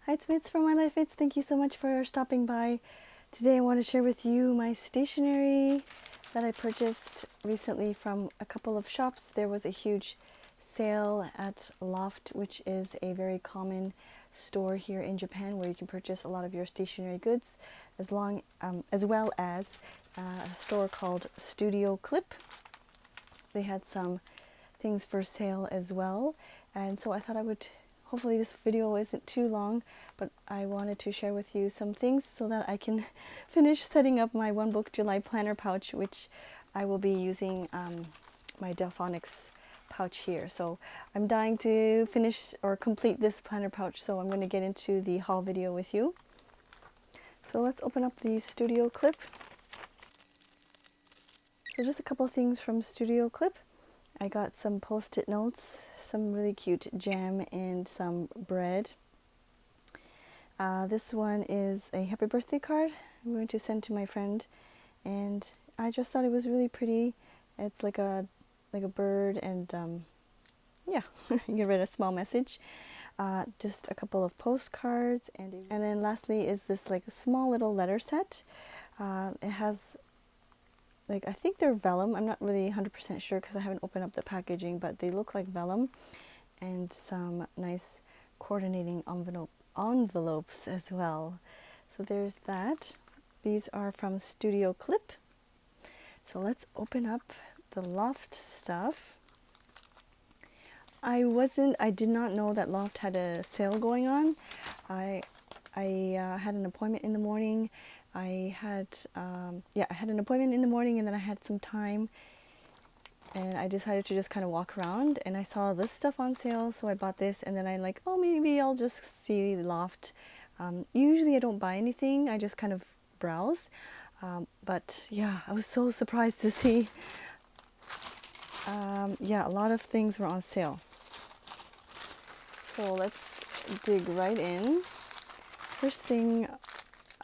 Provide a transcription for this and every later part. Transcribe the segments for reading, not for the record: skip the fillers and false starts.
Hi, it's Mitz from My Life It's. Thank you so much for stopping by. Today I want to share with you my stationery that I purchased recently from a couple of shops. There was a huge sale at Loft, which is a very common store here in Japan where you can purchase a lot of your stationery goods, as well as a store called Studio Clip. They had some things for sale as well, and so I thought I would, hopefully this video isn't too long, but I wanted to share with you some things so that I can finish setting up my One Book July planner pouch, which I will be using my Delphonics pouch here. So I'm dying to finish or complete this planner pouch, so I'm going to get into the haul video with you. So let's open up the Studio Clip. So just a couple things from Studio Clip. I got some post-it notes, some really cute jam, and some bread. This one is a happy birthday card I'm going to send to my friend, and I just thought it was really pretty. It's like a bird, and yeah, you can write a small message. Just a couple of postcards, and then lastly is this like a small little letter set. It has, I think they're vellum. I'm not really 100% sure because I haven't opened up the packaging, but they look like vellum, and some nice coordinating envelopes as well. So there's that. These are from Studio Clip. So let's open up the Loft stuff. I did not know that Loft had a sale going on. I had an appointment in the morning. I had an appointment in the morning, and then I had some time, and I decided to just kind of walk around, and I saw this stuff on sale, so I bought this, and then maybe I'll just see Loft. Usually I don't buy anything, I just kind of browse, but yeah, I was so surprised to see a lot of things were on sale. So let's dig right in. First thing,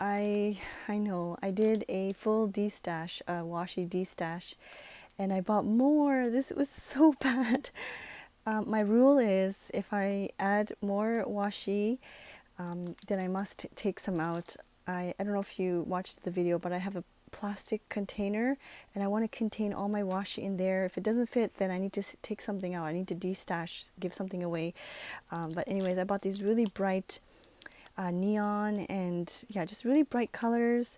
I know I did a full destash, washi destash, and I bought more. This was so bad. My rule is if I add more washi, then I must take some out. I don't know if you watched the video, but I have a plastic container, and I want to contain all my washi in there. If it doesn't fit, then I need to take something out. I need to destash, give something away. But anyways, I bought these really bright neon, and yeah, just really bright colors.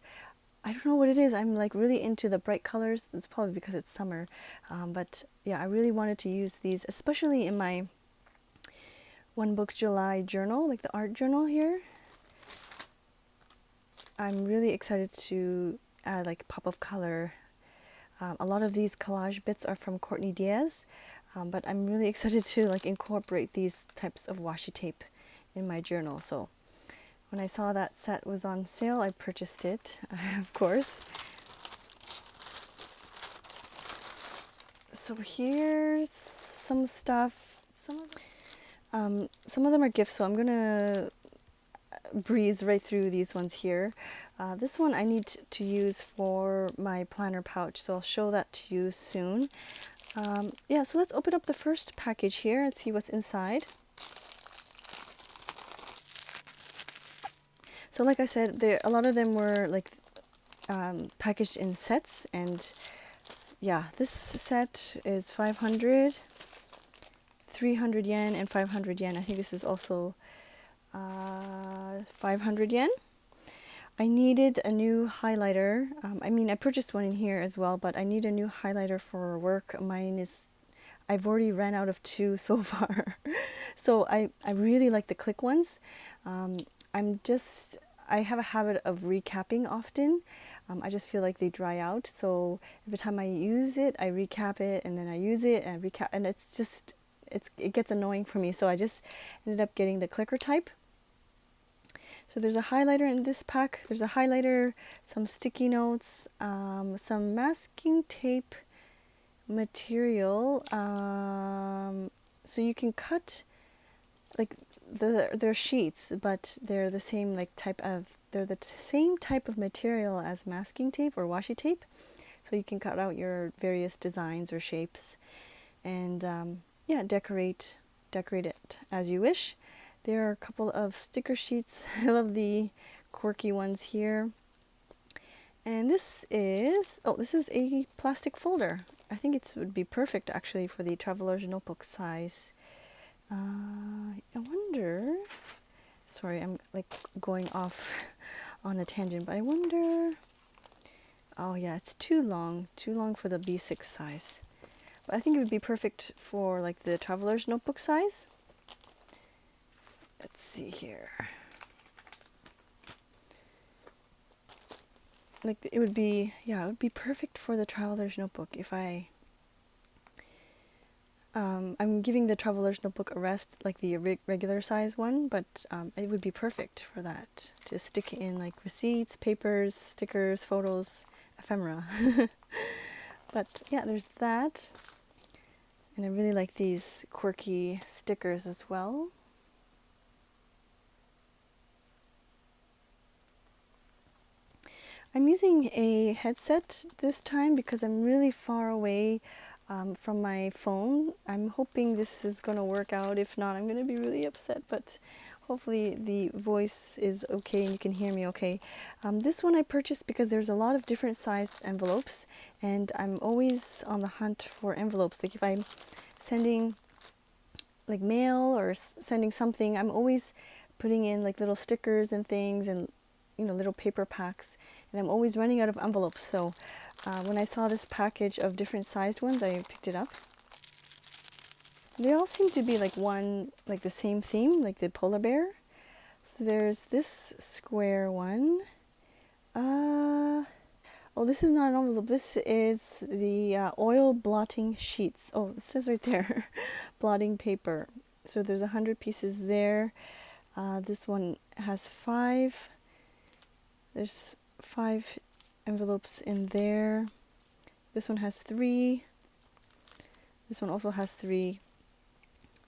I don't know what it is. I'm like really into the bright colors. It's probably because it's summer. But yeah, I really wanted to use these, especially in my One Book July journal, like the art journal here. I'm really excited to add like pop of color. A lot of these collage bits are from Courtney Diaz, but I'm really excited to like incorporate these types of washi tape in my journal. So when I saw that set was on sale, I purchased it, of course. So here's some stuff. Some of them are gifts, so I'm gonna breeze right through these ones here. This one I need to use for my planner pouch, so I'll show that to you soon. Yeah, so let's open up the first package here and see what's inside. So like I said, a lot of them were like packaged in sets, and yeah, this set is 500, 300 yen, and 500 yen. I think this is also 500 yen. I needed a new highlighter. I purchased one in here as well, but I need a new highlighter for work. I've already ran out of 2 so far. So I really like the click ones. I have a habit of recapping often. I just feel like they dry out. So every time I use it, I recap it, and then I use it and recap, and it gets annoying for me. So I just ended up getting the clicker type. So there's a highlighter in this pack. There's a highlighter, some sticky notes, some masking tape material. So you can cut like they're sheets, but they're the same same type of material as masking tape or washi tape. So you can cut out your various designs or shapes, and decorate it as you wish. There are a couple of sticker sheets. I love the quirky ones here. And this is a plastic folder. I think it would be perfect actually for the traveler's notebook size. I wonder, sorry, I'm like going off on a tangent, but I wonder, oh yeah, it's too long for the B6 size. But I think it would be perfect for like the traveler's notebook size. Let's see here. Like it would be perfect for the traveler's notebook if I'm giving the traveler's notebook a rest like the regular size one, but it would be perfect for that, to stick in like receipts, papers, stickers, photos, ephemera. But yeah, there's that. And I really like these quirky stickers as well. I'm using a headset this time because I'm really far away from my phone. I'm hoping this is going to work out. If not, I'm going to be really upset, but hopefully the voice is okay and you can hear me okay. This one I purchased because there's a lot of different sized envelopes, and I'm always on the hunt for envelopes. Like if I'm sending like mail or sending something, I'm always putting in like little stickers and things, and little paper packs, and I'm always running out of envelopes. So when I saw this package of different sized ones, I picked it up. They all seem to be like the same theme, like the polar bear. So there's this square one. Oh, this is not an envelope. This is the oil blotting sheets. Oh, it says right there, blotting paper. So there's 100 pieces there. This one has 5. There's 5 envelopes in there. This one has 3. This one also has 3.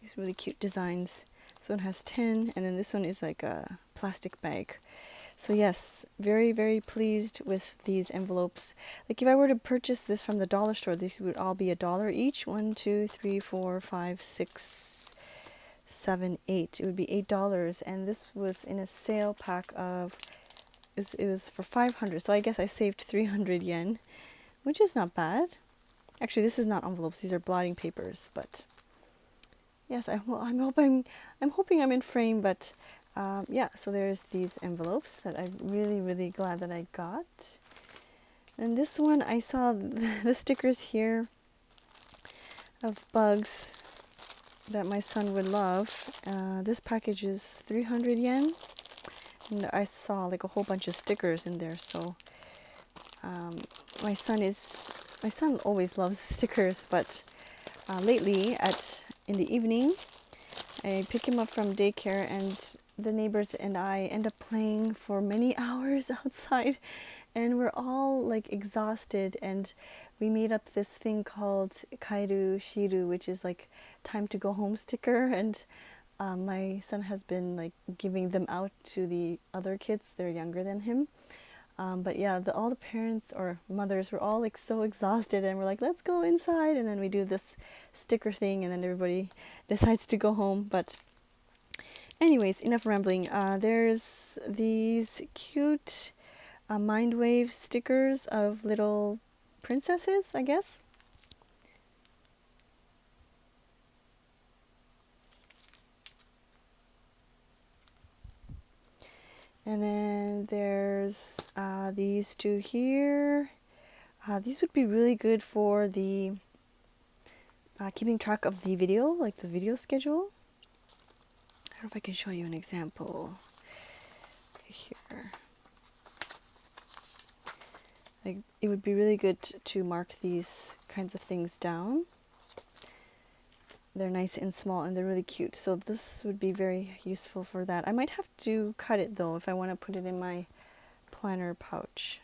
These really cute designs. This one has 10, and then this one is like a plastic bag. So yes, very, very pleased with these envelopes. Like if I were to purchase this from the dollar store, these would all be $1 each. 1, 2, 3, 4, 5, 6, 7, 8. It would be $8, and this was in a sale pack of, it was for 500, so I guess I saved 300 yen, which is not bad. Actually, this is not envelopes, these are blotting papers, but yes, I'm hoping I'm in frame, but yeah, so there's these envelopes that I'm really, really glad that I got. And this one, I saw the stickers here of bugs that my son would love. This package is 300 yen. And I saw like a whole bunch of stickers in there, so my son always loves stickers, but lately in the evening I pick him up from daycare, and the neighbors and I end up playing for many hours outside, and we're all like exhausted, and we made up this thing called kairu shiru, which is like time to go home sticker, and my son has been like giving them out to the other kids. They're younger than him. But yeah, all the parents or mothers were all like so exhausted, and we're like, let's go inside. And then we do this sticker thing, and then everybody decides to go home. But anyways, enough rambling. There's these cute mind wave stickers of little princesses, I guess. And then there's these two here. These would be really good for the keeping track of the video, like the video schedule. I don't know if I can show you an example here. Like, it would be really good to mark these kinds of things down. They're nice and small, and they're really cute. So this would be very useful for that. I might have to cut it though if I want to put it in my planner pouch.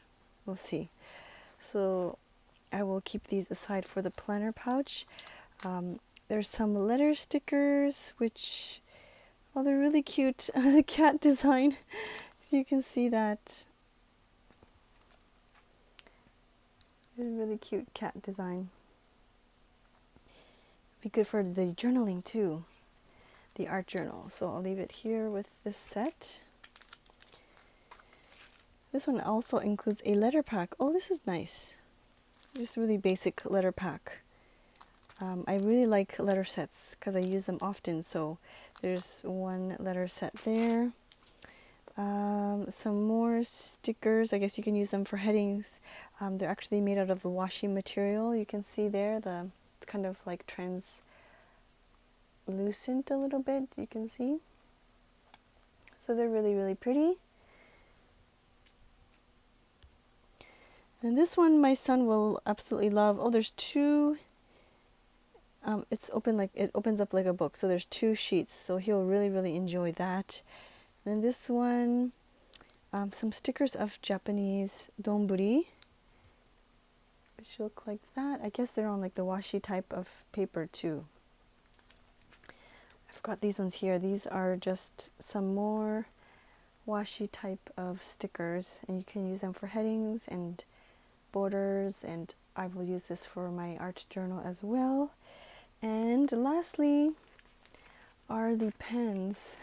We'll see. So I will keep these aside for the planner pouch. There's some letter stickers, which, oh, they're really cute. The cat design, if you can see that. It's a really cute cat design. Be good for the journaling too. the art journal. So I'll leave it here with this set. This one also includes a letter pack. Oh, this is nice. Just really basic letter pack. I really like letter sets because I use them often. So there's one letter set there. Some more stickers. I guess you can use them for headings. They're actually made out of the washi material. You can see there the kind of like translucent a little bit. You can see. So they're really, really pretty. And this one my son will absolutely love. Oh, there's two. It's open like it opens up like a book. So there's two sheets. So he'll really, really enjoy that. And then this one, some stickers of Japanese donburi, which look like that. I guess they're on like the washi type of paper too. I've got these ones here. These are just some more washi type of stickers, and you can use them for headings and borders, and I will use this for my art journal as well. And lastly are the pens.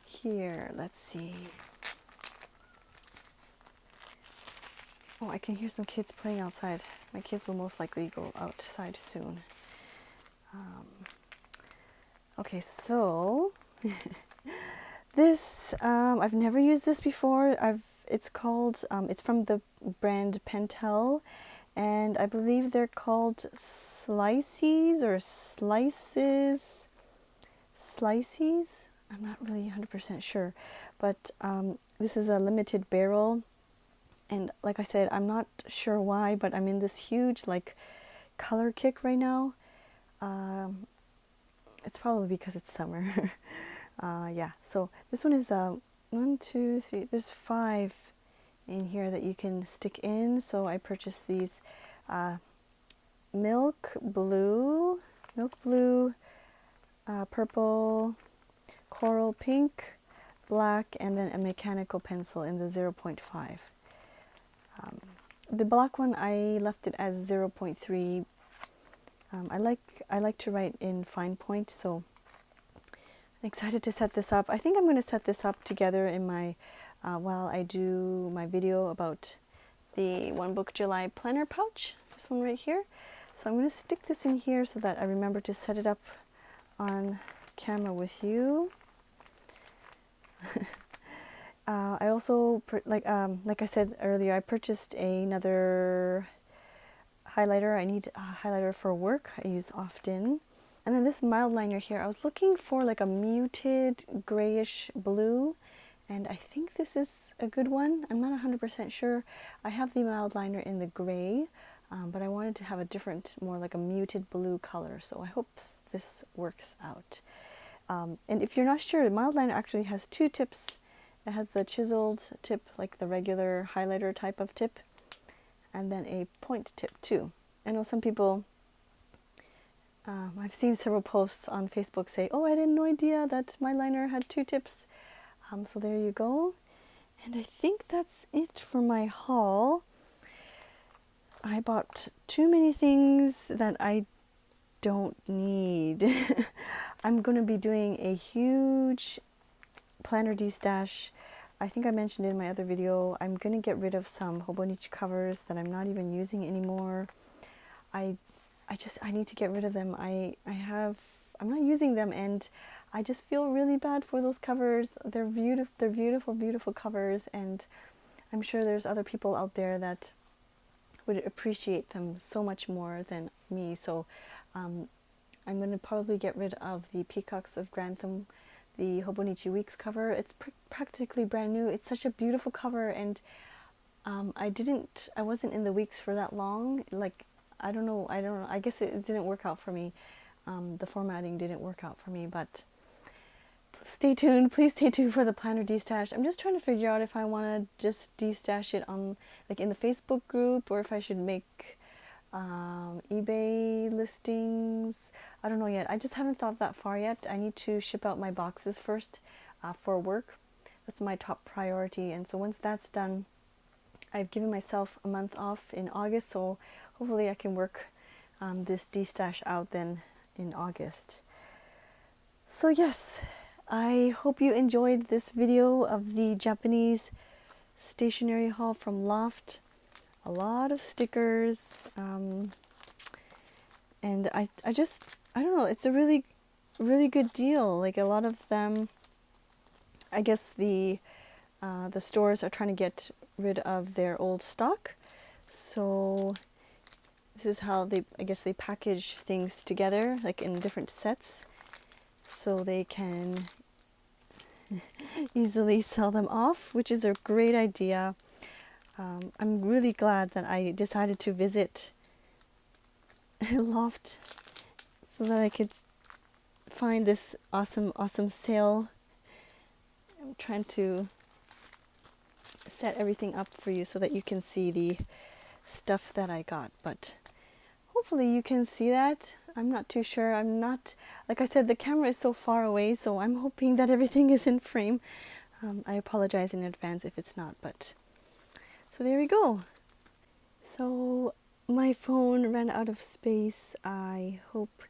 Here, let's see. Oh, I can hear some kids playing outside. My kids will most likely go outside soon. Okay, so this I've never used this before. It's called it's from the brand Pentel, and I believe they're called Slices or Slices. Slices? I'm not really 100% sure, but this is a limited barrel, and like I said, I'm not sure why, but I'm in this huge like color kick right now. It's probably because it's summer. Yeah, so this one is 1, 2, 3. There's 5 in here that you can stick in. So I purchased these milk blue, purple, coral pink, black, and then a mechanical pencil in the 0.5. The black one I left it as 0.3. I like to write in fine point, so I'm excited to set this up. I think I'm going to set this up together in my while I do my video about the One Book July planner pouch. This one right here. So I'm going to stick this in here so that I remember to set it up on camera with you. I also like I said earlier, I purchased another highlighter. I need a highlighter for work. I use often. And then this mild liner here, I was looking for like a muted grayish blue, and I think this is a good one. I'm not 100% sure. I have the mild liner in the gray, but I wanted to have a different, more like a muted blue color, so I hope this works out. And if you're not sure, the mild liner actually has 2 tips. It has the chiseled tip, like the regular highlighter type of tip, and then a point tip too. I know some people, I've seen several posts on Facebook say, oh, I had no idea that my liner had 2 tips. So there you go. And I think that's it for my haul. I bought too many things that I don't need. I'm going to be doing a huge planner destash. I think I mentioned in my other video, I'm going to get rid of some Hobonichi covers that I'm not even using anymore. I need to get rid of them. I'm not using them, and I just feel really bad for those covers. They're beautiful, beautiful covers, and I'm sure there's other people out there that would appreciate them so much more than me. So I'm going to probably get rid of the Peacocks of Grantham, the Hobonichi Weeks cover. It's practically brand new. It's such a beautiful cover, and I wasn't in the Weeks for that long. Like, I don't know. I guess it didn't work out for me. The formatting didn't work out for me, but stay tuned. Please stay tuned for the planner destash. I'm just trying to figure out if I want to just destash it on, like, in the Facebook group, or if I should make eBay listings. I don't know yet. I just haven't thought that far yet. I need to ship out my boxes first for work. That's my top priority. And so once that's done, I've given myself a month off in August, so hopefully I can work this destash out then in August. So yes, I hope you enjoyed this video of the Japanese stationery haul from Loft. A lot of stickers, and I don't know, it's a really good deal. Like a lot of them, I guess the stores are trying to get rid of their old stock, so this is how they package things together, like in different sets, so they can easily sell them off, which is a great idea. I'm really glad that I decided to visit Loft so that I could find this awesome sale. I'm trying to set everything up for you so that you can see the stuff that I got, but hopefully you can see that. I'm not too sure. I'm not, like I said, the camera is so far away, so I'm hoping that everything is in frame. I apologize in advance if it's not, but so there we go. So my phone ran out of space. I hope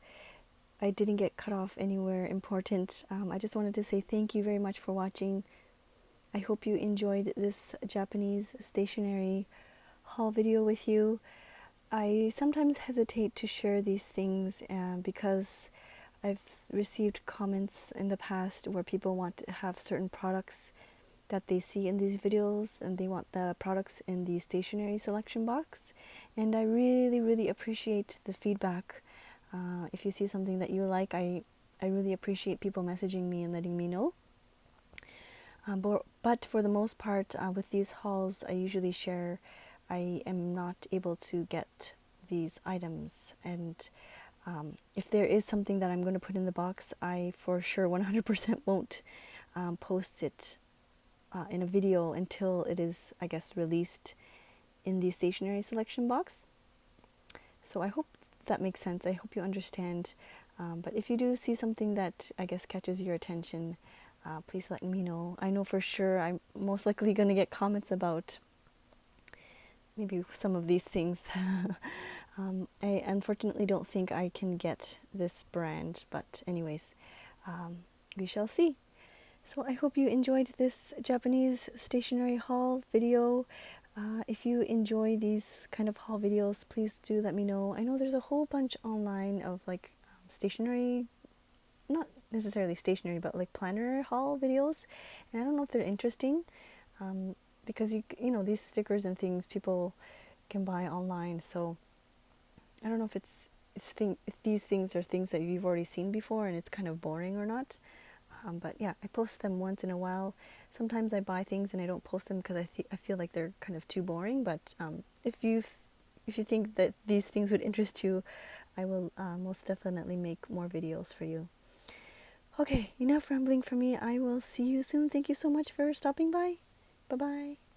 I didn't get cut off anywhere important. I just wanted to say thank you very much for watching. I hope you enjoyed this Japanese stationery haul video with you. I sometimes hesitate to share these things because I've received comments in the past where people want to have certain products that they see in these videos and they want the products in the stationery selection box, and I really appreciate the feedback. If you see something that you like, I really appreciate people messaging me and letting me know. But for the most part, with these hauls, I usually share. I am not able to get these items, and if there is something that I'm going to put in the box, I for sure 100% won't post it in a video until it is, I guess, released in the stationery selection box. So I hope that makes sense. I hope you understand. But if you do see something that I guess catches your attention, please let me know. I know for sure I'm most likely going to get comments about maybe some of these things. I unfortunately don't think I can get this brand, but anyways, we shall see. So I hope you enjoyed this Japanese stationery haul video. If you enjoy these kind of haul videos, please do let me know. I know there's a whole bunch online of like stationery, not necessarily stationery, but like planner haul videos, and I don't know if they're interesting, because you know these stickers and things people can buy online. So I don't know if these things are things that you've already seen before and it's kind of boring or not. But yeah, I post them once in a while. Sometimes I buy things and I don't post them because I feel like they're kind of too boring. But if you think that these things would interest you, I will most definitely make more videos for you. Okay, enough rambling for me. I will see you soon. Thank you so much for stopping by. Bye-bye.